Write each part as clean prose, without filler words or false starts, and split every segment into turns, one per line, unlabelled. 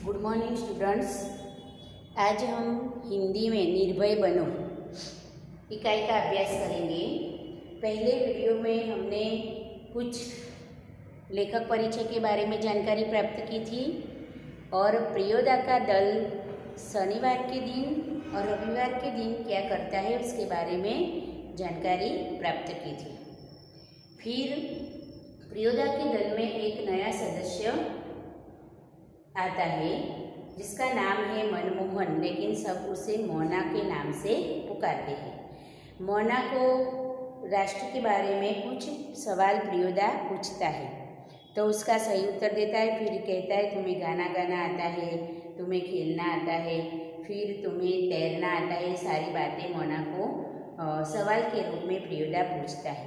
Good morning students. आज हम हिंदी में निर्भय बनो इकाई का अभ्यास करेंगे। पहले वीडियो में हमने कुछ लेखक परिचय के बारे में जानकारी प्राप्त की थी और प्रियोदा का दल शनिवार के दिन और रविवार के दिन क्या करता है उसके बारे में जानकारी प्राप्त की थी। फिर प्रियोदा के दल में एक नया सदस्य आता है जिसका नाम है मनमोहन, लेकिन सब उसे मोना के नाम से पुकारते हैं। मोना को राष्ट्र के बारे में कुछ सवाल प्रियोदा पूछता है तो उसका सही उत्तर देता है। फिर कहता है तुम्हें गाना गाना आता है, तुम्हें खेलना आता है, फिर तुम्हें तैरना आता है। सारी बातें मोना को सवाल के रूप में प्रियोदा पूछता है।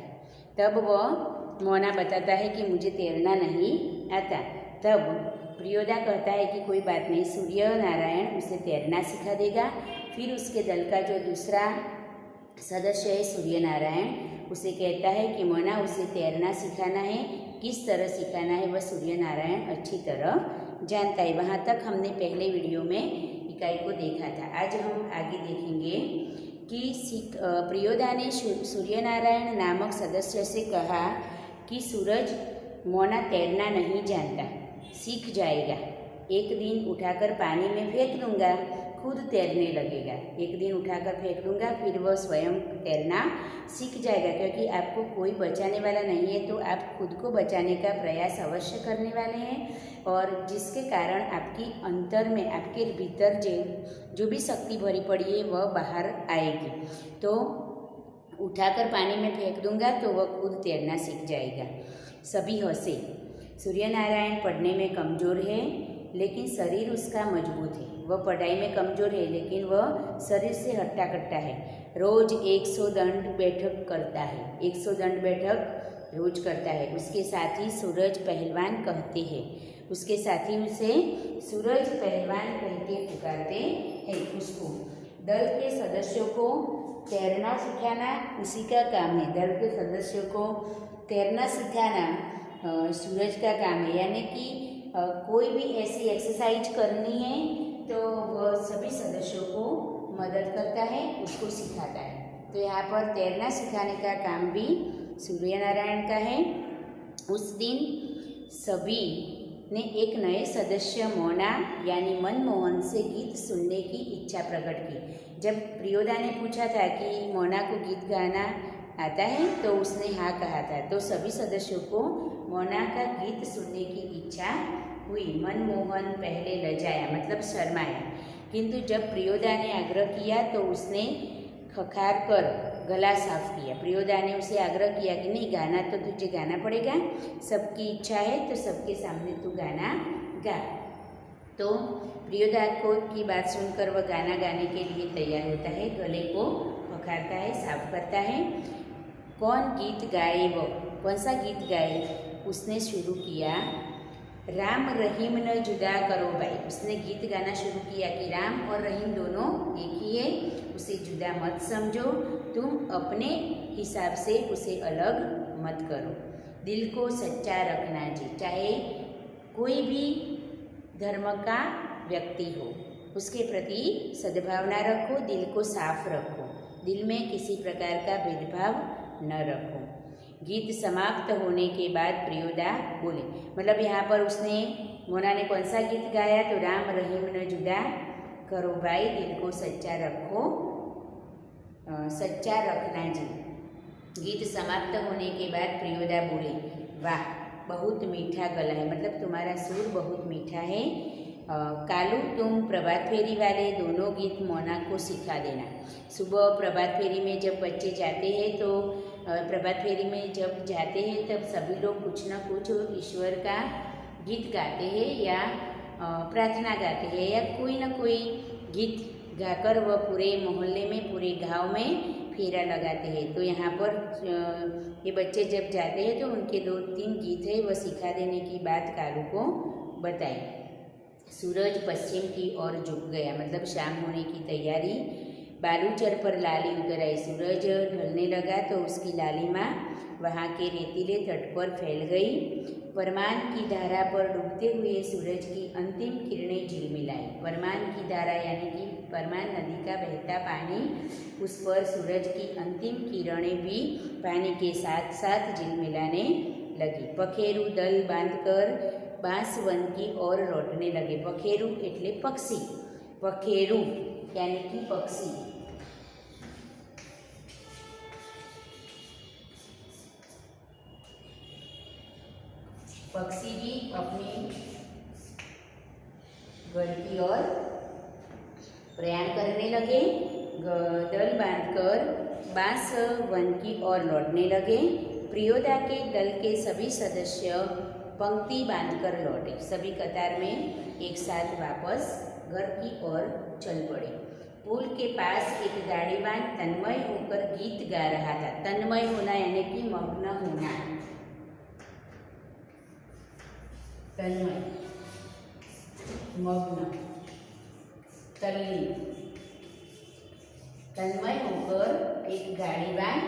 तब वह मोना बताता है कि मुझे तैरना नहीं आता। तब प्रियोदा कहता है कि कोई बात नहीं, सूर्य नारायण उसे तैरना सिखा देगा। फिर उसके दल का जो दूसरा सदस्य है सूर्य नारायण, उसे कहता है कि मोना उसे तैरना सिखाना है, किस तरह सिखाना है वह सूर्य नारायण अच्छी तरह जानता है। वहाँ तक हमने पहले वीडियो में इकाई को देखा था। आज हम आगे देखेंगे कि प्रियोदा ने सूर्य नारायण नामक सदस्य से कहा कि सूरज मोना तैरना नहीं जानता, सीख जाएगा। एक दिन उठाकर पानी में फेंक दूंगा, खुद तैरने लगेगा। एक दिन उठाकर फेंक दूंगा, फिर वह स्वयं तैरना सीख जाएगा। क्योंकि आपको कोई बचाने वाला नहीं है तो आप खुद को बचाने का प्रयास अवश्य करने वाले हैं, और जिसके कारण आपकी अंतर में, आपके भीतर जो भी शक्ति भरी पड़ी है वह बाहर आएगी। तो उठाकर पानी में फेंक दूंगा तो वह खुद तैरना सीख जाएगा। सभी हंसे। सूर्य नारायण पढ़ने में कमज़ोर है लेकिन शरीर उसका मजबूत है। वह पढ़ाई में कमज़ोर है लेकिन वह शरीर से हट्टा कट्टा है। रोज़ 100 दंड बैठक करता है, 100 दंड बैठक रोज करता है। उसके साथी सूरज पहलवान कहते हैं, उसके साथी उसे सूरज पहलवान कह के पुकारते हैं। उसको दल के सदस्यों को तैरना सिखाना उसी का काम है। दल के सदस्यों को तैरना सिखाना सूरज का काम है। यानी कि कोई भी ऐसी एक्सरसाइज करनी है तो वह सभी सदस्यों को मदद करता है, उसको सिखाता है। तो यहाँ पर तैरना सिखाने का काम भी सूर्य नारायण का है। उस दिन सभी ने एक नए सदस्य मोना यानी मनमोहन से गीत सुनने की इच्छा प्रकट की। जब प्रियोदा ने पूछा था कि मोना को गीत गाना आता है तो उसने हाँ कहा था। तो सभी सदस्यों को मोना का गीत सुनने की इच्छा हुई। मनमोहन पहले लजाया, मतलब शर्माया, किंतु जब प्रियोदा ने आग्रह किया तो उसने खखार कर गला साफ किया। प्रियोदा ने उसे आग्रह किया कि नहीं, गाना तो तुझे गाना पड़ेगा, सबकी इच्छा है तो सबके सामने तू गाना गा। तो प्रियोदा की बात सुनकर वह गाना गाने के लिए तैयार होता है, गले को खखारता है, साफ करता है। कौन गीत गाए, वो कौन सा गीत गाए, उसने शुरू किया, राम रहीम न जुदा करो भाई। उसने गीत गाना शुरू किया कि राम और रहीम दोनों एक ही है, उसे जुदा मत समझो, तुम अपने हिसाब से उसे अलग मत करो। दिल को सच्चा रखना जी, चाहे कोई भी धर्म का व्यक्ति हो उसके प्रति सद्भावना रखो, दिल को साफ रखो, दिल में किसी प्रकार का भेदभाव न रखो। गीत समाप्त होने के बाद प्रियोदा बोले, मतलब यहाँ पर उसने, मोना ने कौन सा गीत गाया, तो राम रहीम न जुदा करो भाई, दिल को सच्चा रखो, सच्चा रखना जी। गीत समाप्त होने के बाद प्रियोदा बोले, वाह बहुत मीठा गला है, मतलब तुम्हारा सुर बहुत मीठा है। कालू तुम प्रभात फेरी वाले दोनों गीत मोना को सिखा देना। सुबह प्रभात फेरी में जब बच्चे जाते हैं तो प्रभात फेरी में जब जाते हैं तब सभी लोग कुछ न कुछ ईश्वर का गीत गाते हैं या प्रार्थना गाते हैं या कोई न कोई गीत गाकर वह पूरे मोहल्ले में, पूरे गांव में फेरा लगाते हैं। तो यहाँ पर ये बच्चे जब जाते हैं तो उनके 2-3 गीत है वह सिखा देने की बात कालू को बताई। सूरज पश्चिम की ओर झुक गया, मतलब शाम होने की तैयारी बालूचर पर लाली उतर आई। सूरज ढलने लगा तो उसकी लालिमा वहाँ के रेतीले तट पर फैल गई। परमान की धारा पर डूबते हुए सूरज की अंतिम किरणें झिलमिलाई। परमान की धारा यानी कि परमान नदी का बहता पानी, उस पर सूरज की अंतिम किरणें भी पानी के साथ साथ झिलमिलाने लगी। पखेरु दल बांधकर बांसवन की ओर लौटने लगे। पखेरु एटले पक्षी, पखेरु यानी कि पक्षी। पक्षी भी अपने घर की ओर प्रयाण करने लगे। दल बांधकर बांस वन की ओर लौटने लगे। प्रियोदा के दल के सभी सदस्य पंक्ति बांधकर लौटे। सभी कतार में एक साथ वापस घर की ओर चल पड़े। पुल के पास एक गाड़ीवान तन्मय होकर गीत गा रहा था। तन्मय होना यानी कि मग्न होना। तन्मय, मग्न, तल्लीन। तन्मय होकर एक गाड़ीवान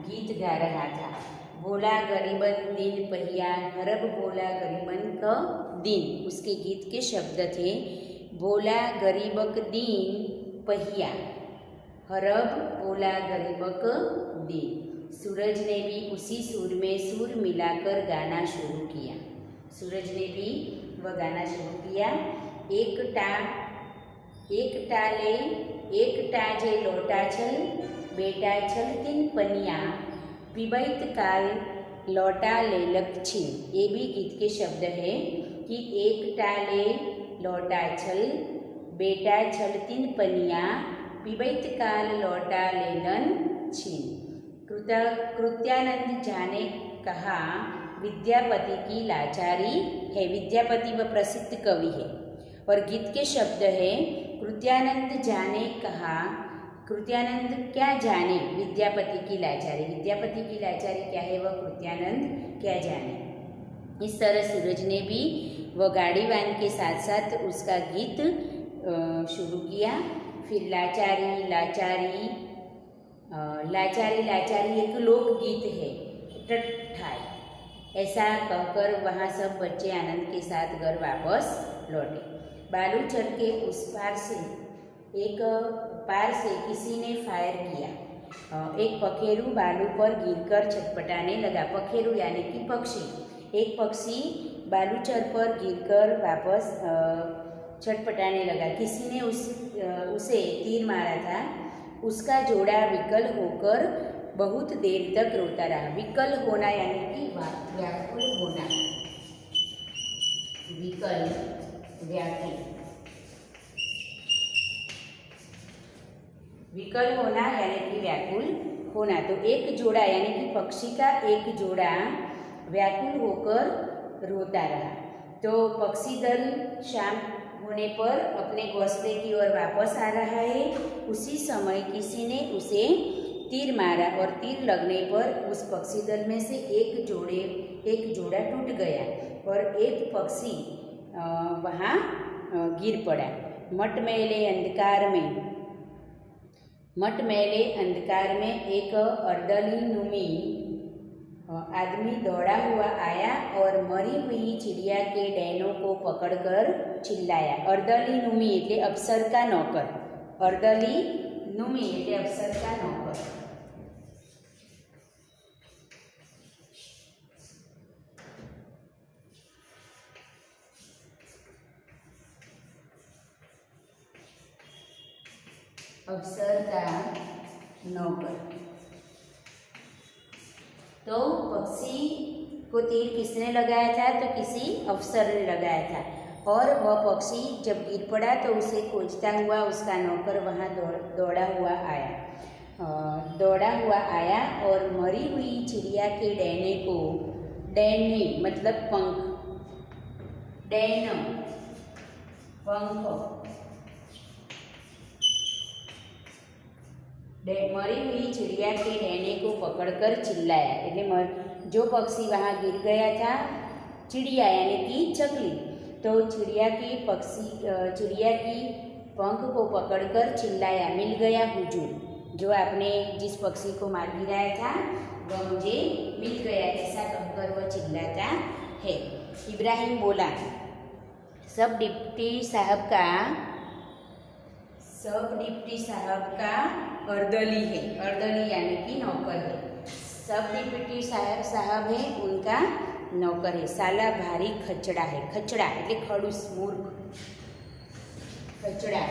गीत गा रहा था। बोला गरीबन दिन पहिया, हरब बोला गरीबन का दिन। उसके गीत के शब्द थे, बोला गरीबक दिन पहिया, हरब बोला गरीबक दिन। सूरज ने भी उसी सुर में सुर मिलाकर गाना शुरू किया। सूरज ने भी वह गाना शुरू किया। एक टा जे लौटा छल, बेटा छल तिन पनिया, पिबैत काल लौटा ले लक्षिन। ये भी गीत के शब्द है कि एक टाले लौटा छल, बेटा छल तिन पनिया, पिबैत काल लौटा लेलन छिन। कृत्यानंद झा ने कहा, विद्यापति की लाचारी है। विद्यापति वह प्रसिद्ध कवि है और गीत के शब्द है, कृत्यानंद झा ने कहा, कृत्यानंद क्या जाने विद्यापति की लाचारी। विद्यापति की लाचारी क्या है वह कृत्यानंद क्या जाने। इस तरह सूरज ने भी वह गाड़ीवान के साथ साथ उसका गीत शुरू किया। फिर लाचारी लाचारी, लाचारी लाचारी एक लोकगीत है, टट्ठाई, ऐसा कहकर वहाँ सब बच्चे आनंद के साथ घर वापस लौटे। बालूचर के उस पार से किसी ने फायर किया। एक पखेरु बालू पर गिरकर छटपटाने लगा। पखेरु यानी कि पक्षी। एक पक्षी बालूचर पर गिरकर वापस छटपटाने लगा। किसी ने उसे तीर मारा था। उसका जोड़ा विकल होकर बहुत देर तक रोता रहा। विकल होना यानी कि व्याकुल होना। विकल, व्याकुल। विकल होना यानी कि व्याकुल होना। तो एक जोड़ा यानी कि पक्षी का एक जोड़ा व्याकुल होकर रोता रहा। तो पक्षी दल शाम होने पर अपने घोंसले की ओर वापस आ रहा है। उसी समय किसी ने उसे तीर मारा और तीर लगने पर उस पक्षी दल में से एक जोड़ा टूट गया और एक पक्षी वहाँ गिर पड़ा। मटमैले अंधकार में एक अर्दलीनुमी आदमी दौड़ा हुआ आया और मरी हुई चिड़िया के डैनों को पकड़कर चिल्लाया। अर्दलीनुमी એટલે अफसर का नौकर। अर्दलीनुमी એટલે अफसर का नौकर। अफसर का नौकर। तो पक्षी को तीर किसने लगाया था? तो किसी अफसर ने लगाया था। और वह पक्षी जब गिर पड़ा तो उसे खोजता हुआ उसका नौकर वहाँ दौड़ा हुआ आया और मरी हुई चिड़िया के डैने को, डैने मतलब पंख, डैन पंख, मरी हुई चिड़िया के डैने को पकड़कर चिल्लाया। એટલે जो पक्षी वहाँ गिर गया था, चिड़िया यानी कि चकली, तो चिड़िया की पंख को पकड़कर चिल्लाया, मिल गया हुजूर। जो आपने जिस पक्षी को मार गिराया था वह मुझे मिल गया, ऐसा कहकर वह चिल्लाता है। इब्राहिम बोला, सब डिप्टी साहब का अर्दली है। अर्दली यानी कि नौकर है। सब डिप्टी साहब है उनका नौकर है। साला भारी खचड़ा है। खचड़ा એટલે खड़ूस, मूर्ख, खचड़ा।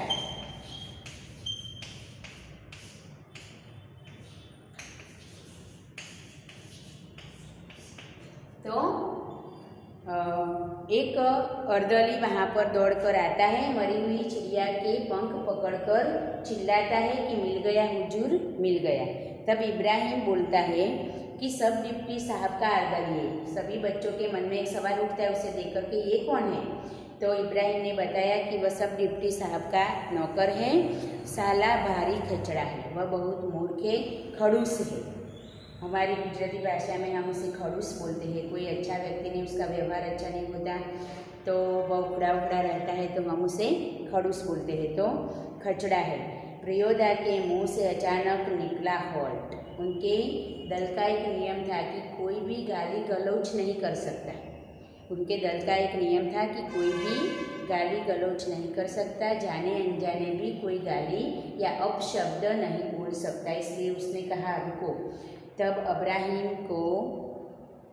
तो एक अर्दली वहाँ पर दौड़कर आता है, मरी हुई चिड़िया के पंख पकड़कर चिल्लाता है कि मिल गया हुजूर, मिल गया। तब इब्राहिम बोलता है कि सब डिप्टी साहब का अर्दली है। सभी बच्चों के मन में एक सवाल उठता है उसे देख कर के ये कौन है। तो इब्राहिम ने बताया कि वह सब डिप्टी साहब का नौकर है। साला भारी खचड़ा है, वह बहुत मूर्ख है, खड़ूस है। हमारी गुजराती भाषा में हम उसे खड़ूस बोलते हैं। कोई अच्छा व्यक्ति नहीं, उसका व्यवहार अच्छा नहीं होता तो वह उखड़ा उखड़ा रहता है तो हम उसे खड़ूस बोलते हैं। तो खचड़ा है। प्रियोदा के मुंह से अचानक निकला हॉल्ट। उनके दल का एक नियम था कि कोई भी गाली गलौज नहीं कर सकता। उनके दल का एक नियम था कि कोई भी गाली गलौज नहीं कर सकता, जाने अनजाने भी कोई गाली या अपशब्द नहीं बोल सकता। इसलिए उसने कहा रुको। तब इब्राहिम को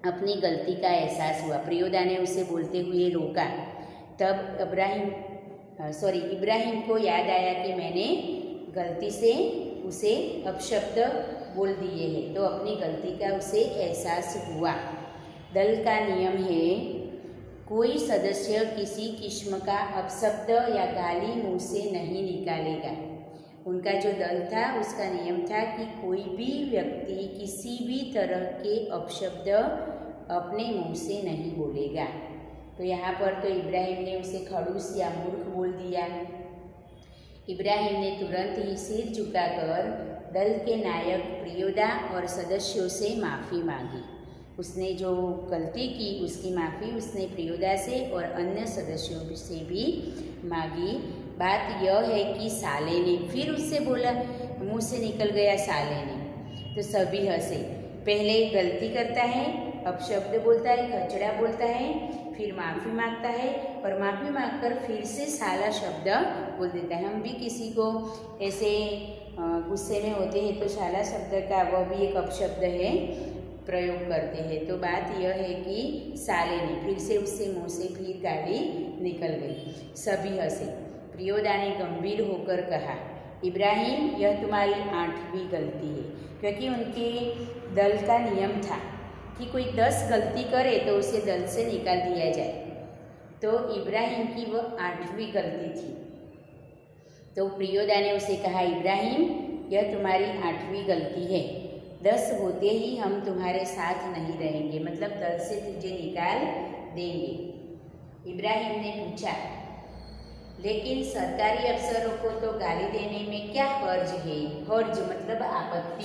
अपनी गलती का एहसास हुआ। प्रियोदा ने उसे बोलते हुए रोका। तब इब्राहिम को याद आया कि मैंने गलती से उसे अपशब्द बोल दिए हैं। तो अपनी गलती का उसे एहसास हुआ। दल का नियम है कोई सदस्य किसी किस्म का अपशब्द या गाली मुंह से नहीं निकालेगा। उनका जो दल था उसका नियम था कि कोई भी व्यक्ति किसी भी तरह के अपशब्द अपने मुंह से नहीं बोलेगा। तो यहाँ पर तो इब्राहिम ने उसे खड़ूस या मूर्ख बोल दिया। इब्राहिम ने तुरंत ही सिर झुकाकर दल के नायक प्रियोदा और सदस्यों से माफ़ी मांगी। उसने जो गलती की उसकी माफ़ी उसने प्रियोदा से और अन्य सदस्यों से भी मांगी। बात यह है कि साले ने फिर उससे बोला, मुंह से निकल गया साले ने। तो सभी हंसे। पहले गलती करता है, अपशब्द बोलता है, खचड़ा बोलता है, फिर माफ़ी मांगता है और माफ़ी मांगकर फिर से साला शब्द बोल देता है। हम भी किसी को ऐसे गुस्से में होते हैं तो साला शब्द का वह भी एक अपशब्द है प्रयोग करते हैं। तो बात यह है कि साले ने फिर से उससे मुँह से फिर गाली निकल गई। सभी हंसे। प्रियोदा ने गंभीर होकर कहा, इब्राहिम यह तुम्हारी 8वीं गलती है। क्योंकि उनके दल का नियम था कि कोई 10 गलती करे तो उसे दल से निकाल दिया जाए। तो इब्राहिम की वह 8वीं गलती थी। तो प्रियोदा ने उसे कहा, इब्राहिम यह तुम्हारी 8वीं गलती है। 10 होते ही हम तुम्हारे साथ नहीं रहेंगे, मतलब दल से तुझे निकाल देंगे। इब्राहिम ने पूछा, लेकिन सरकारी अफसरों को तो गाली देने में क्या हर्ज है? हर्ज मतलब आपत्ति।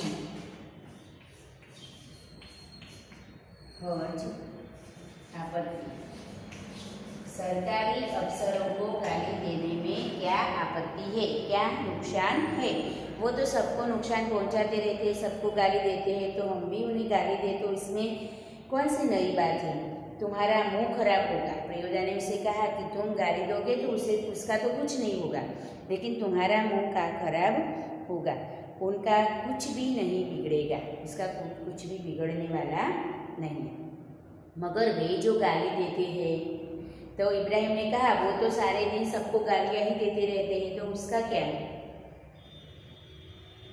हर्ज आपत्ति। सरकारी अफसरों को गाली देने में क्या आपत्ति है, क्या नुकसान है? वो तो सबको नुकसान पहुंचाते रहते हैं, सबको गाली देते हैं, तो हम भी उन्हें गाली दे तो इसमें कौन सी नई बात है? तुम्हारा मुंह खराब होगा। प्रियोदा ने उसे कहा कि तुम गाली दोगे तो उसका तो कुछ नहीं होगा, लेकिन तुम्हारा मुंह का खराब होगा। उनका कुछ भी नहीं बिगड़ेगा, इसका कुछ भी बिगड़ने वाला नहीं है। मगर वे जो गाली देते हैं, तो इब्राहिम ने कहा वो तो सारे दिन सबको गालियाँ ही देते रहते हैं, तो उसका क्या है?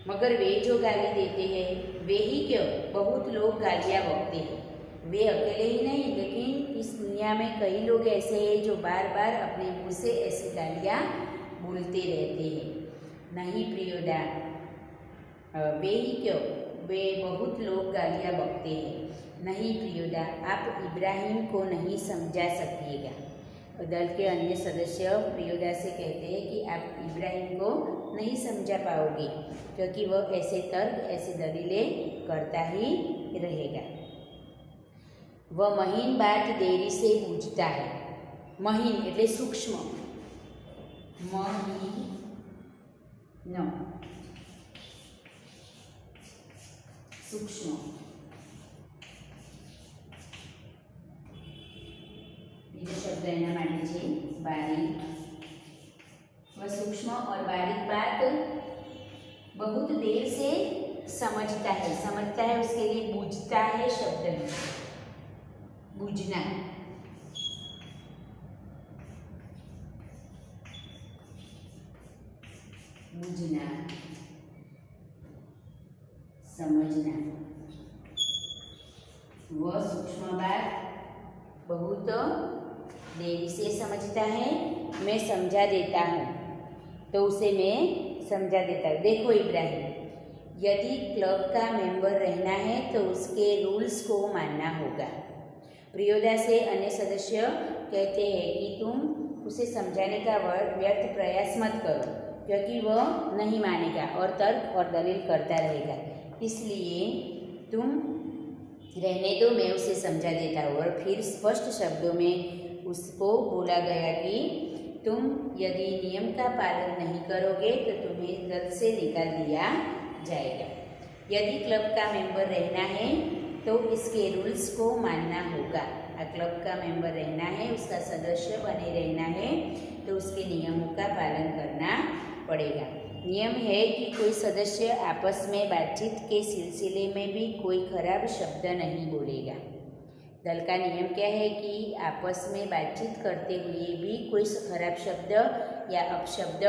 मगर वे जो गाली देते हैं वे ही क्यों, बहुत लोग गालियाँ बकते हैं। वे अकेले ही नहीं, लेकिन इस दुनिया में कई लोग ऐसे हैं जो बार बार अपने मुंह से ऐसी गालियाँ बोलते रहते हैं। नहीं प्रियोदा, वे ही क्यों, वे बहुत लोग गालियाँ बकते हैं। नहीं प्रियोदा, आप इब्राहिम को नहीं समझा सकिएगा। दल के अन्य सदस्य प्रियोदा से कहते हैं कि आप इब्राहिम को नहीं समझा पाओगे, क्योंकि वह ऐसे तर्क, ऐसे दलीलें करता ही रहेगा। वह महीन बात देरी से बूझता है। महीन એટલે सूक्ष्म, महीन नो, सूक्ष्म, बीजो शब्द एना माटे छे बारीक। वह सूक्ष्म और बारीक बात बहुत देर से समझता है उसके लिए बूझता है शब्द में, बूझना। बूझना, समझना। वह सूक्ष्म बात बहुत देरी से समझता है, मैं समझा देता हूँ, तो उसे मैं समझा देता हूँ। देखो इब्राहिम, यदि क्लब का मेंबर रहना है तो उसके रूल्स को मानना होगा। प्रियोदा से अन्य सदस्य कहते हैं कि तुम उसे समझाने का व्यर्थ प्रयास मत करो, क्योंकि वह नहीं मानेगा और तर्क और दलील करता रहेगा। इसलिए तुम रहने दो, मैं उसे समझा देता हूँ। और फिर स्पष्ट शब्दों में उसको बोला गया कि तुम यदि नियम का पालन नहीं करोगे तो तुम्हें दल से निकाल दिया जाएगा। यदि क्लब का मेंबर रहना है तो इसके रूल्स को मानना होगा। क्लब का मेंबर रहना है, उसका सदस्य बने रहना है, तो उसके नियमों का पालन करना पड़ेगा। नियम है कि कोई सदस्य आपस में बातचीत के सिलसिले में भी कोई खराब शब्द नहीं बोलेगा। दल का नियम क्या है कि आपस में बातचीत करते हुए भी कोई खराब शब्द या अपशब्द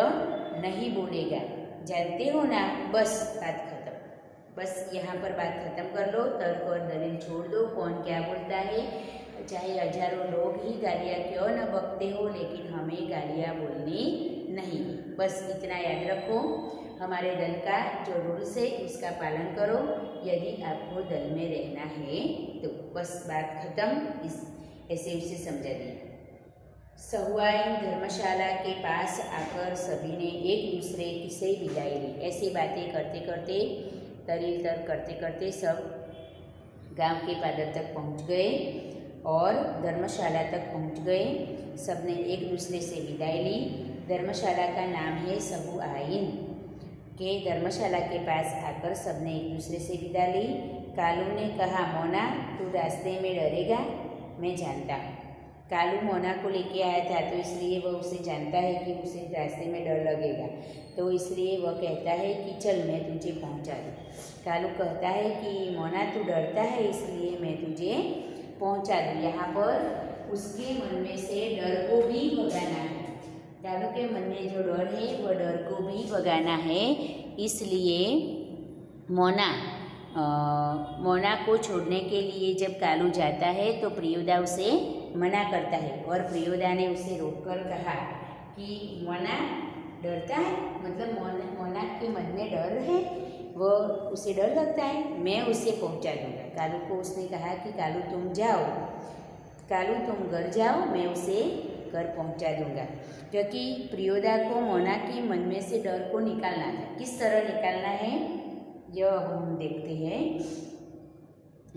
नहीं बोलेगा। जानते हो ना? बस बात खत्म। बस यहाँ पर बात खत्म कर लो, तर्क और दलील छोड़ दो। कौन क्या बोलता है, चाहे हजारों लोग ही गालियाँ क्यों न बकते हो, लेकिन हमें गालियाँ बोलनी नहीं। बस इतना याद रखो, हमारे दल का जो रूल्स है उसका पालन करो यदि आपको दल में रहना है तो। बस बात खत्म। ऐसे उसे समझा दिया। सहुआइन धर्मशाला के पास आकर सभी ने एक दूसरे से विदाई ली। ऐसी बातें करते करते, दलील तर्क करते करते सब गांव के पादर तक पहुंच गए और धर्मशाला तक पहुंच गए। सबने एक दूसरे से विदाई ली। धर्मशाला का नाम है सहुआइन। के धर्मशाला के पास आकर सबने एक दूसरे से विदा ली। कालू ने कहा, मोना तू रास्ते में डरेगा? मैं जानता हूँ। कालू मोना को लेके आया था, तो इसलिए वह उसे जानता है कि उसे रास्ते में डर लगेगा, तो इसलिए वह कहता है कि चल मैं तुझे पहुँचा दूँ। कालू कहता है कि मोना तू डरता है, इसलिए मैं तुझे पहुँचा दूँ। यहाँ पर उसके मन में से डर को भी भगाना है। कालू के मन में जो डर है वह डर को भी भगाना है। इसलिए मोना को छोड़ने के लिए जब कालू जाता है तो प्रियोदा उसे मना करता है और प्रियोदा ने उसे रोककर कहा कि मोना डरता है, मतलब मोना के मन में डर है, वो उसे डर लगता है, मैं उसे पहुंचा दूंगा। कालू को उसने कहा कि कालू तुम जाओ, कालू तुम घर जाओ, मैं उसे घर पहुंचा दूंगा। क्योंकि प्रियोदा को मोना के मन में से डर को निकालना था। किस तरह निकालना है यह हम देखते हैं।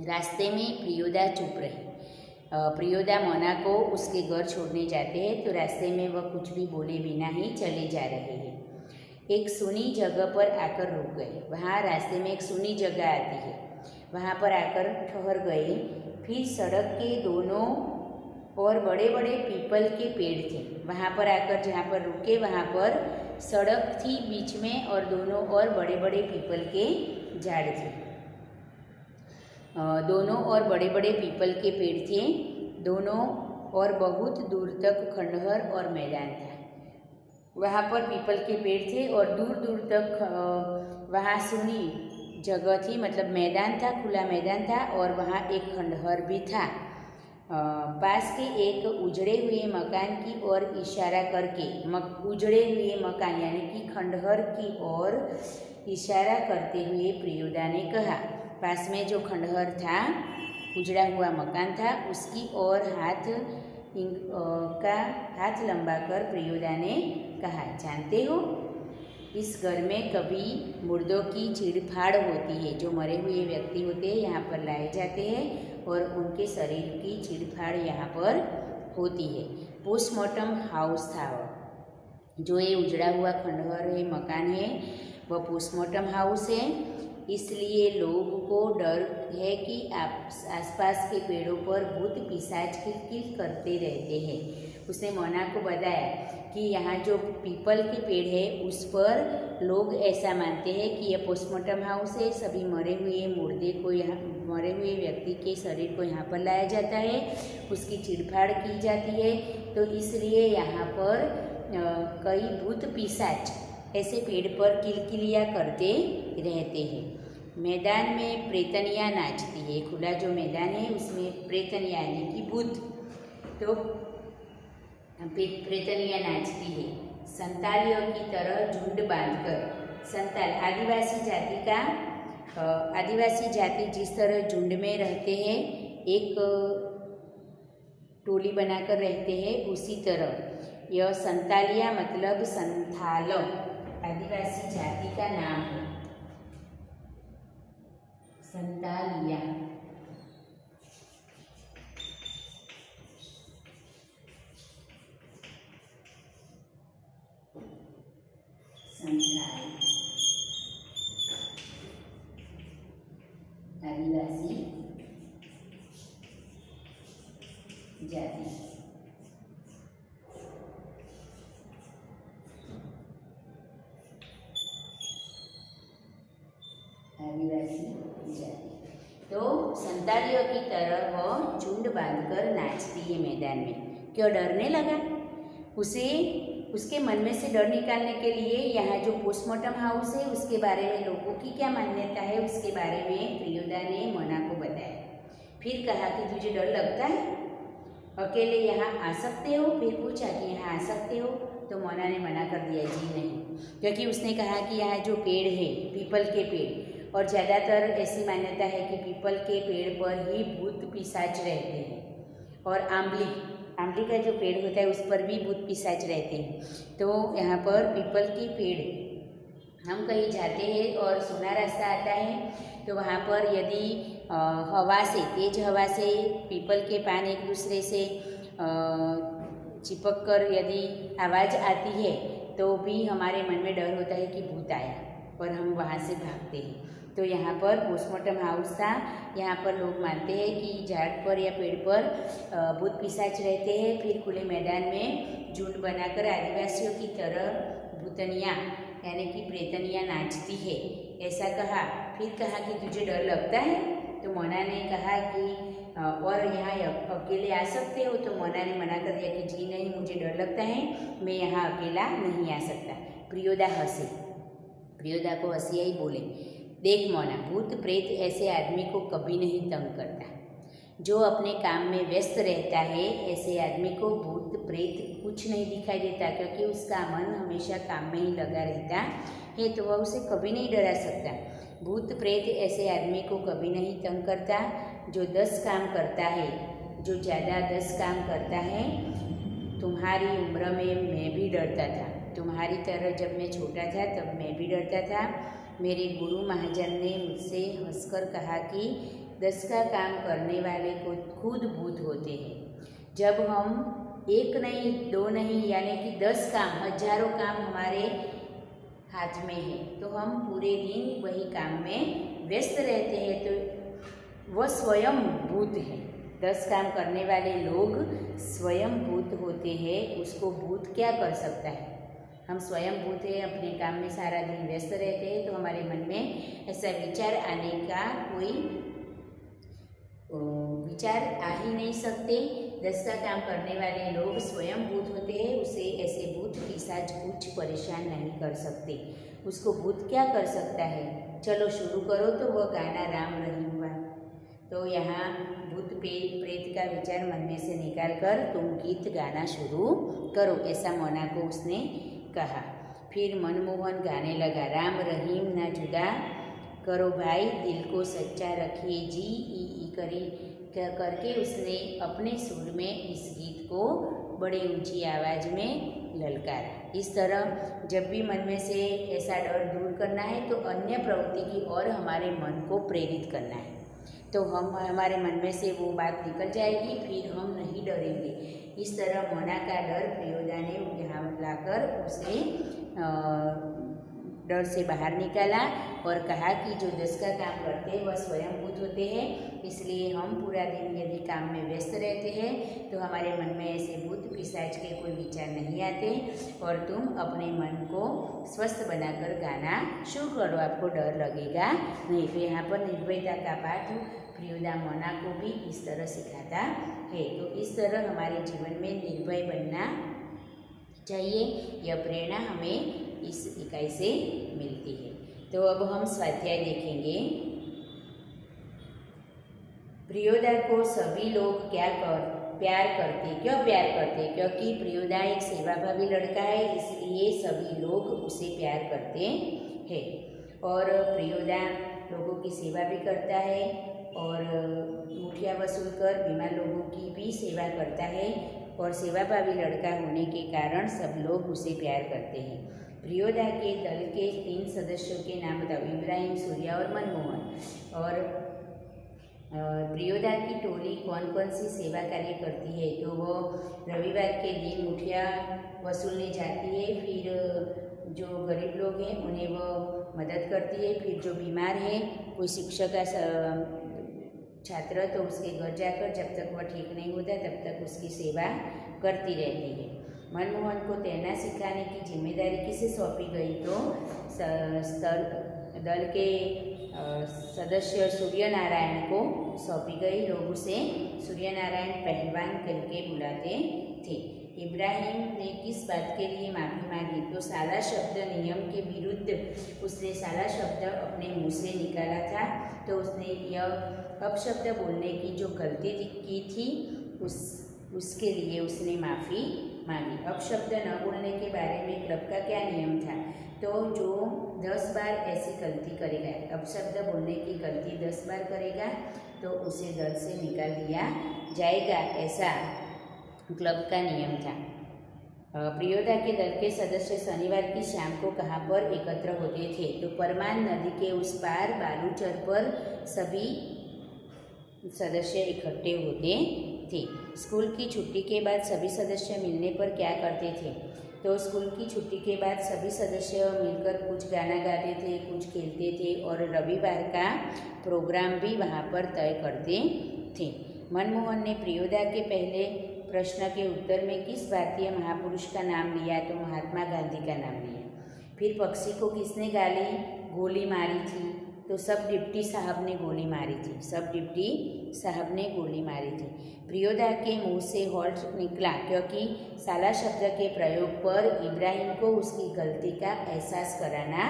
रास्ते में प्रियोदा चुप रही। प्रियोदा मोना को उसके घर छोड़ने जाते हैं तो रास्ते में वह कुछ भी बोले बिना ही चले जा रहे हैं। एक सुनी जगह पर आकर रुक गए। वहाँ रास्ते में एक सुनी जगह आती है, वहाँ पर आकर ठहर गए। फिर सड़क के दोनों और बड़े बड़े पीपल के पेड़ थे। वहाँ पर आकर जहाँ पर रुके वहाँ पर सड़क थी बीच में और दोनों और बड़े बड़े पीपल के झाड़ थे। दोनों और बड़े बड़े पीपल के पेड़ थे। दोनों और बहुत दूर तक खंडहर और मैदान था। वहाँ पर पीपल के पेड़ थे और दूर दूर तक वहाँ सुनी जगह थी, मतलब मैदान था, खुला मैदान था और वहाँ एक खंडहर भी था। पास के एक उजड़े हुए मकान की ओर इशारा करके, उजड़े हुए मकान यानी कि खंडहर की ओर इशारा करते हुए प्रियोदा ने कहा, पास में जो खंडहर था, उजड़ा हुआ मकान था, उसकी ओर हाथ लंबा कर प्रियोदा ने कहा, जानते हो इस घर में कभी मुर्दों की चीड़फाड़ होती है। जो मरे हुए व्यक्ति होते हैं यहाँ पर लाए जाते हैं और उनके शरीर की चीड़फाड़ यहाँ पर होती है। पोस्टमार्टम हाउस था। जो ये उजड़ा हुआ खंडहर है, मकान है, वह पोस्टमार्टम हाउस है। इसलिए लोगों को डर है कि आसपास के पेड़ों पर भूत पिशाच किलकिल करते रहते हैं। उसने मोना को बताया कि यहाँ जो पीपल के पेड़ है उस पर लोग ऐसा मानते हैं कि यह पोस्टमार्टम हाउस है। सभी मरे हुए मुर्दे को यहाँ, मरे हुए व्यक्ति के शरीर को यहाँ पर लाया जाता है, उसकी चिड़फाड़ की जाती है। तो इसलिए यहाँ पर कई भूत पिशाच ऐसे पेड़ पर किलकिलिया करते रहते हैं। मैदान में प्रेतनिया नाचती है। खुला जो मैदान है उसमें प्रेतनिया यानी कि भूत, तो प्रेतनिया नाचती है। संतालियों की तरह झुंड बांधकर, संताल आदिवासी जाति जिस तरह झुंड में रहते हैं, एक टोली बनाकर रहते हैं, उसी तरह यह संतालिया मतलब संथाल आदिवासी जाति का नाम है। संतालिया आदिवासी जाति। आदिवासी जाति तो संतालियों की तरह वह झुंड बांधकर नाचती है मैदान में। क्यों डरने लगा? उसके मन में से डर निकालने के लिए यहाँ जो पोस्टमार्टम हाउस है उसके बारे में लोगों की क्या मान्यता है उसके बारे में प्रियोदा ने मोना को बताया। फिर कहा कि तुझे डर लगता है, अकेले यहाँ आ सकते हो? फिर पूछा कि यहाँ आ सकते हो? तो मोना ने मना कर दिया, जी नहीं, क्योंकि उसने कहा कि यहाँ जो पेड़ है पीपल के पेड़, और ज़्यादातर ऐसी मान्यता है कि पीपल के पेड़ पर ही भूत पिशाच रहते हैं, और आंवली का जो पेड़ होता है उस पर भी भूत पिशाच रहते हैं। तो यहाँ पर पीपल के पेड़, हम कहीं जाते हैं और सूना रास्ता आता है तो वहाँ पर यदि हवा से, तेज हवा से पीपल के पान एक दूसरे से चिपक कर यदि आवाज़ आती है तो भी हमारे मन में डर होता है कि भूत आया, और हम वहाँ से भागते हैं। तो यहाँ पर पोस्टमार्टम हाउस था। यहाँ पर लोग मानते हैं कि झाड़ पर या पेड़ पर भूत पिशाच रहते हैं। फिर खुले मैदान में झुंड बनाकर आदिवासियों की तरह भूतनिया यानी कि प्रेतनिया नाचती है, ऐसा कहा। फिर कहा कि तुझे डर लगता है? तो मोना ने कहा कि और यहाँ अकेले आ सकते हो? तो मोना ने मना कर दिया कि जी नहीं, मुझे डर लगता है, मैं यहाँ अकेला नहीं आ सकता। प्रियोदा हंसे, प्रियोदा को हंसी आई, बोले, देख मोना, भूत प्रेत ऐसे आदमी को कभी नहीं तंग करता। जो अपने काम में व्यस्त रहता है ऐसे आदमी को भूत प्रेत कुछ नहीं दिखाई देता, क्योंकि उसका मन हमेशा काम में ही लगा रहता है, तो वह उसे कभी नहीं डरा सकता। भूत प्रेत ऐसे आदमी को कभी नहीं तंग करता जो 10 काम करता है, जो ज़्यादा 10 काम करता है। तुम्हारी उम्र में मैं भी डरता था, तुम्हारी तरह जब मैं छोटा था तब मैं भी डरता था। मेरे गुरु महाजन ने मुझसे हंसकर कहा कि 10 का काम करने वाले को खुद भूत होते हैं। जब हम 1 नहीं 2 नहीं यानी कि 10 काम, हजारों काम हमारे हाथ में है, तो हम पूरे दिन वही काम में व्यस्त रहते हैं, तो वह स्वयं भूत है। 10 काम करने वाले लोग स्वयं भूत होते हैं, उसको भूत क्या कर सकता है? हम स्वयं भूत हैं, अपने काम में सारा दिन व्यस्त रहते हैं, तो हमारे मन में ऐसा विचार आने का कोई विचार आ ही नहीं सकते। 10 का काम करने वाले लोग स्वयं भूत होते हैं, उसे ऐसे भूत पिशाच कुछ परेशान नहीं कर सकते। उसको भूत क्या कर सकता है? चलो शुरू करो। तो वह गाना राम रहीम हुआ। तो यहाँ भूत प्रेत का विचार मन में से निकाल कर तुम गीत गाना शुरू करो, ऐसा मोना को उसने कहा। फिर मनमोहन गाने लगा, राम रहीम ना जुदा करो भाई, दिल को सच्चा रखिए जी, ई करके उसने अपने सुर में इस गीत को बड़ी ऊंची आवाज़ में ललकारा। इस तरह जब भी मन में से ऐसा डर दूर करना है तो अन्य प्रवृत्ति की ओर हमारे मन को प्रेरित करना है। तो हम हमारे मन में से वो बात निकल जाएगी, फिर हम नहीं डरेंगे। इस तरह मोना का डर प्रियोदा ने यहाँ लाकर उसे डर से बाहर निकाला और कहा कि जो 10 का काम करते हैं वह स्वयंभूत होते हैं, इसलिए हम पूरा दिन यदि काम में व्यस्त रहते हैं तो हमारे मन में ऐसे भूत पिशाच के कोई विचार नहीं आते और तुम अपने मन को स्वस्थ बनाकर गाना शुरू करो, आपको डर लगेगा नहीं। तो यहाँ पर निर्भयता का पाठ प्रियोदा मोना को भी इस तरह सिखाता है। तो इस तरह हमारे जीवन में निर्भय बनना चाहिए, यह प्रेरणा हमें इस इकाई से मिलती है। तो अब हम स्वाध्याय देखेंगे। प्रियोदा को सभी लोग प्यार करते, क्यों प्यार करते? क्योंकि प्रियोदा एक सेवाभावी लड़का है, इसलिए सभी लोग उसे प्यार करते हैं। और प्रियोदा लोगों की सेवा भी करता है और मुठिया वसूल कर बीमार लोगों की भी सेवा करता है और सेवाभावी लड़का होने के कारण सब लोग उसे प्यार करते हैं। प्रियोदा के दल के 3 सदस्यों के नाम बताओ, इब्राहिम, सूर्या और मनमोहन। और प्रियोदा की टोली कौन कौन सी सेवा कार्य करती है? तो वो रविवार के दिन मुठिया वसूलने जाती है, फिर जो गरीब लोग हैं उन्हें वो मदद करती है, फिर जो बीमार है कोई शिक्षक का छात्र तो उसके घर जाकर जब तक वह ठीक नहीं होता तब तक उसकी सेवा करती रहती है। मनमोहन को तैरना सिखाने की जिम्मेदारी किसे सौंपी गई? तो दल के सदस्य सूर्यनारायण को सौंपी गई। लोग उसे सूर्यनारायण पहलवान करके बुलाते थे। इब्राहिम ने किस बात के लिए माफ़ी मांगी? तो साला शब्द नियम के विरुद्ध उसने साला शब्द अपने मुंह से निकाला था, तो उसने यह अपशब्द बोलने की जो गलती की थी उसके लिए उसने माफ़ी मांगी। अपशब्द न बोलने के बारे में क्लब का क्या नियम था? तो जो 10 बार ऐसी गलती करेगा, अपशब्द बोलने की गलती 10 बार करेगा तो उसे दल से निकाल दिया जाएगा, ऐसा क्लब का नियम था। प्रियोदा के दल के सदस्य शनिवार की शाम को कहाँ पर एकत्र होते थे? तो परमान नदी के उस पार बालूचर पर सभी सदस्य इकट्ठे होते थे। स्कूल की छुट्टी के बाद सभी सदस्य मिलने पर क्या करते थे? तो स्कूल की छुट्टी के बाद सभी सदस्य मिलकर कुछ गाना गाते थे, कुछ खेलते थे और रविवार का प्रोग्राम भी वहाँ पर तय करते थे। मनमोहन ने प्रियोदा के पहले प्रश्न के उत्तर में किस भारतीय महापुरुष का नाम लिया? तो महात्मा गांधी का नाम लिया। फिर पक्षी को किसने गोली मारी थी? तो सब डिप्टी साहब ने गोली मारी थी, सब डिप्टी साहब ने गोली मारी थी। प्रियोदा के मुंह से हॉल्ट निकला क्योंकि साला शब्द के प्रयोग पर इब्राहिम को उसकी गलती का एहसास कराना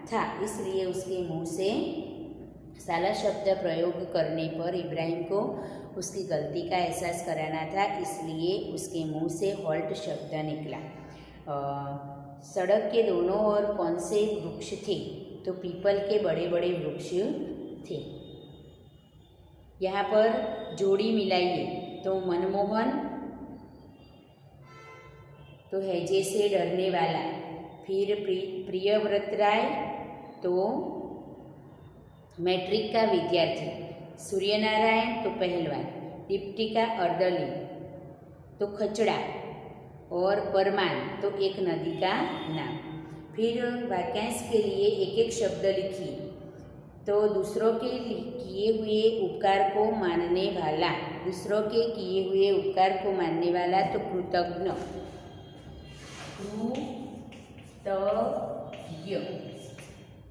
था, इसलिए उसके मुंह से साला शब्द प्रयोग करने पर इब्राहिम को उसकी गलती का एहसास कराना था, इसलिए उसके मुंह से हॉल्ट शब्द निकला। सड़क के दोनों ओर कौन से वृक्ष थे? तो पीपल के बड़े बड़े वृक्ष थे। यहाँ पर जोड़ी मिलाइए तो मनमोहन तो है जैसे डरने वाला, फिर प्रियव्रत राय तो मैट्रिक का विद्यार्थी, सूर्यनारायण तो पहलवान, डिप्टी का अर्दली तो खचड़ा और परमान तो एक नदी का नाम। फिर वाक्यांश के लिए एक एक शब्द लिखिए। तो दूसरों के किए हुए उपकार को मानने वाला, दूसरों के किए हुए उपकार को मानने वाला तो कृतज्ञ,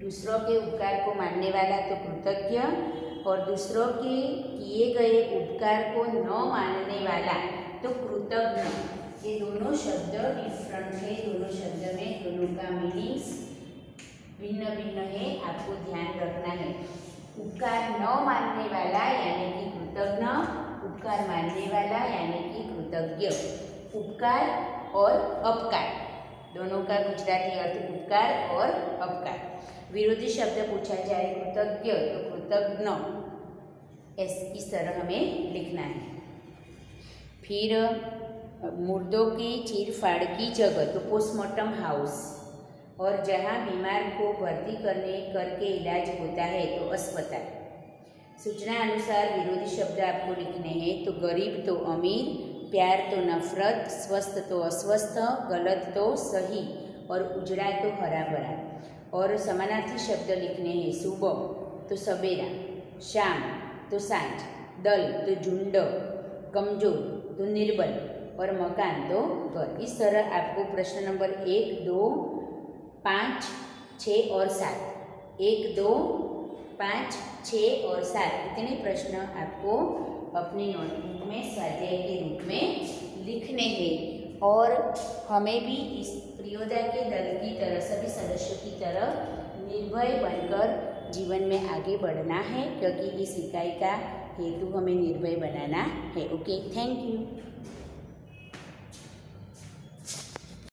दूसरों के उपकार को मानने वाला तो कृतज्ञ और दूसरों के किए गए उपकार को न मानने वाला तो कृतज्ञ। ये दोनों शब्द डिफरेंट है, दोनों शब्द में दोनों का मीनिंग्स भिन्न भिन्न है, आपको ध्यान रखना है। उपकार न मानने वाला यानी कि कृतज्ञ, उपकार मानने वाला यानी कि कृतज्ञ। उपकार और अपकार दोनों का गुजराती अर्थ उपकार और अपकार। विरोधी शब्द पूछा जाए कृतज्ञ तो कृतज्ञ, इस तरह हमें लिखना है। फिर मुर्दों की चीरफाड़ की जगह तो पोस्टमार्टम हाउस, और जहां बीमार को भर्ती करके इलाज होता है तो अस्पताल। सूचना अनुसार विरोधी शब्द आपको लिखने हैं। तो गरीब तो अमीर, प्यार तो नफरत, स्वस्थ तो अस्वस्थ, गलत तो सही और उजड़ा तो हरा भरा। और समानार्थी शब्द लिखने हैं। सुबह तो सवेरा, शाम तो सांझ, दल तो झुंड, कमजोर तो निर्बल और मकान तो घर। इस तरह आपको प्रश्न नंबर 1, 2, 5, 6 और 7, 1, 2, 5, 6 और 7 इतने प्रश्न आपको अपनी नोटबुक में स्वाध्याय के रूप में लिखने हैं। और हमें भी इस प्रियोदा के दल की तरह, सभी सदस्यों की तरह निर्भय बनकर जीवन में आगे बढ़ना है, क्योंकि इस इकाई का हेतु हमें निर्भय बनाना है। Okay, thank you.